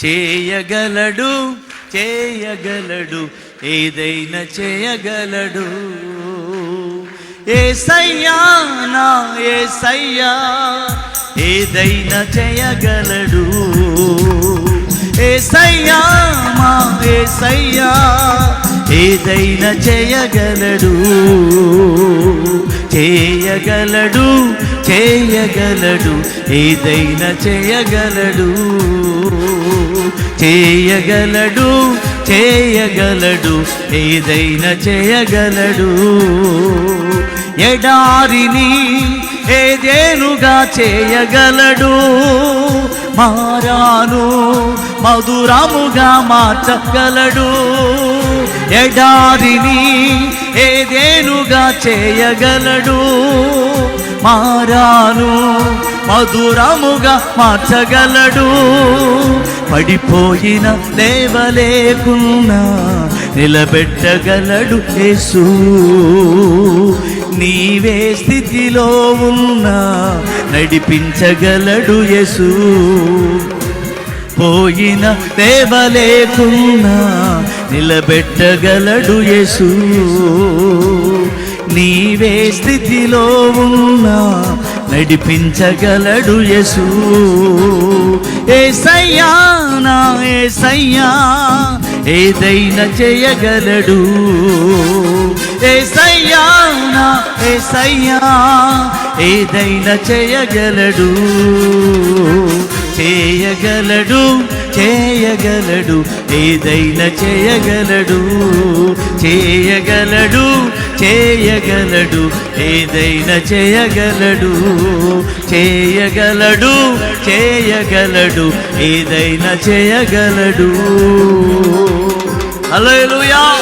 చేయగలడు చేయగలడు ఏదైనా చేయగలడు. యేసయ్యా నా యేసయ్యా ఏదైనా చేయగలడు. యేసయ్యా మా యేసయ్యా ఏదైనా చేయగలడు. చేయగలడు చేయగలడు ఏదైనా చేయగలడు. చేయగలడు చేయగలడు ఏదైనా చేయగలడు. ఎడారిని ఏదేనుగా చేయగలడు. మారాను మధురముగా మార్చగలడు. ఎడారిని ఏదేనుగా చేయగలడు. మారాను మధురముగా మార్చగలడు. పడిపోయిన లేవలేకున్నా నిలబెట్టగలడు యేసు. నీవే స్థితిలో ఉన్నా నడిపించగలడు యేసు. పోయిన లేవలేకున్నా నిలబెట్టగలడు యేసు. నీవే స్థితిలో ఉన్నా నడిపించగలడు యేసు. యేసయ్యా నా యేసయ్యా ఏదైనా చేయగలడు. యేసయ్యా నా యేసయ్యా ఏదైనా చేయగలడు. చేయగలడు చేయగలడు ఏదైనా చేయగలడు. చేయగలడు చేయగలడు ఏదైనా చేయగలడు. చేయగలడు చేయగలడు ఏదైనా చేయగలడు. హల్లెలూయా.